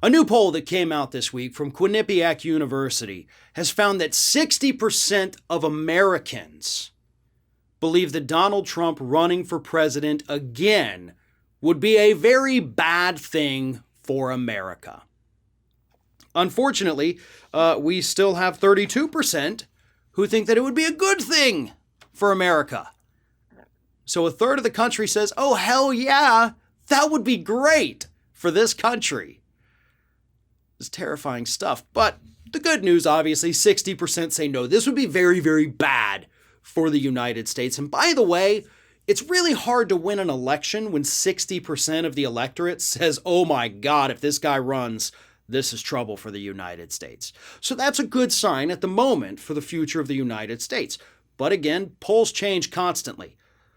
A new poll that came out this week from Quinnipiac University has found that 60% of Americans believe that Donald Trump running for president again would be a very bad thing for America. Unfortunately, we still have 32% who think that it would be a good thing for America. So a third of the country says, oh, hell yeah, that would be great for this country. It's terrifying stuff. But the good news, obviously, 60% say no. This would be very, very bad for the United States. And by the way, it's really hard to win an election when 60% of the electorate says, oh my God, if this guy runs, this is trouble for the United States. So that's a good sign at the moment for the future of the United States. But again, polls change constantly.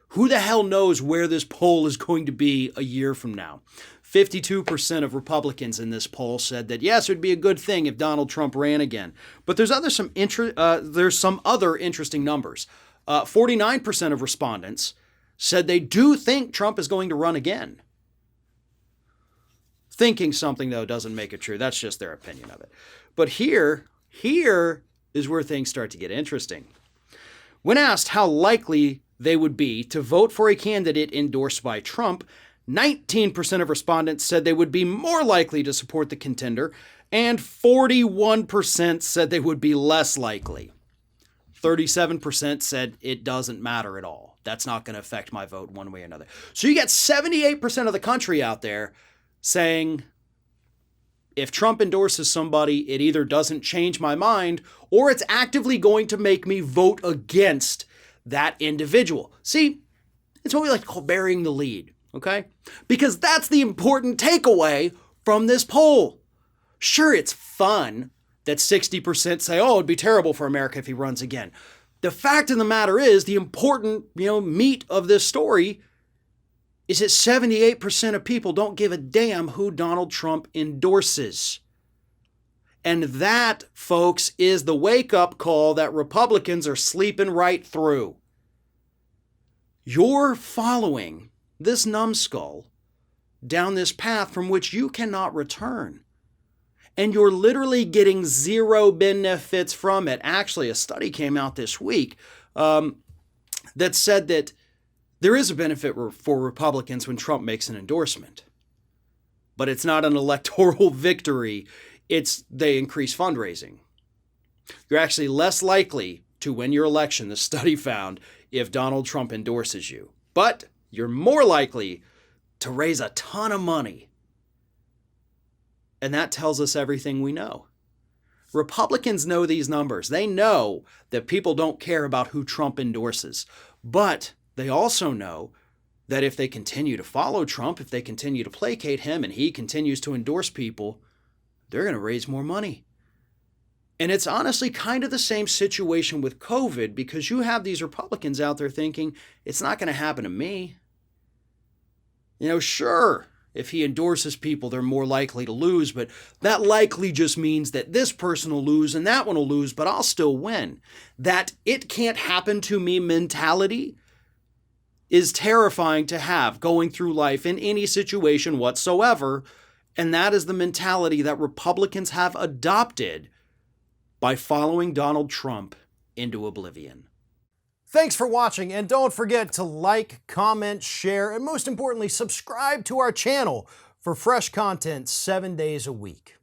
Who the hell knows where this poll is going to be a year from now? 52% of Republicans in this poll said that, yes, it would be a good thing if Donald Trump ran again. But there's some other interesting numbers. 49% of respondents said they do think Trump is going to run again. Thinking something, though, doesn't make it true. That's just their opinion of it. But here is where things start to get interesting. When asked how likely they would be to vote for a candidate endorsed by Trump, 19% of respondents said they would be more likely to support the contender, and 41% said they would be less likely. 37% said it doesn't matter at all. That's not going to affect my vote one way or another. So you got 78% of the country out there saying, if Trump endorses somebody, it either doesn't change my mind or it's actively going to make me vote against that individual. See, it's what we like to call burying the lead. Okay? Because that's the important takeaway from this poll. Sure, it's fun that 60% say, oh, it'd be terrible for America if he runs again. The fact of the matter is, the important, meat of this story is that 78% of people don't give a damn who Donald Trump endorses. And that, folks, is the wake-up call that Republicans are sleeping right through. You're following this numbskull down this path from which you cannot return. And you're literally getting zero benefits from it. Actually, a study came out this week that said that there is a benefit for Republicans when Trump makes an endorsement. But it's not an electoral victory. They increase fundraising. You're actually less likely to win your election, the study found, if Donald Trump endorses you. But you're more likely to raise a ton of money. And that tells us everything we know. Republicans know these numbers. They know that people don't care about who Trump endorses. But they also know that if they continue to follow Trump, if they continue to placate him and he continues to endorse people, they're going to raise more money. And it's honestly kind of the same situation with COVID, because you have these Republicans out there thinking, it's not going to happen to me. Sure, if he endorses people, they're more likely to lose, but that likely just means that this person will lose and that one will lose, but I'll still win. That it can't happen to me mentality is terrifying to have going through life in any situation whatsoever, and that is the mentality that Republicans have adopted by following Donald Trump into oblivion. Thanks for watching, and don't forget to like, comment, share, and most importantly, subscribe to our channel for fresh content 7 days a week.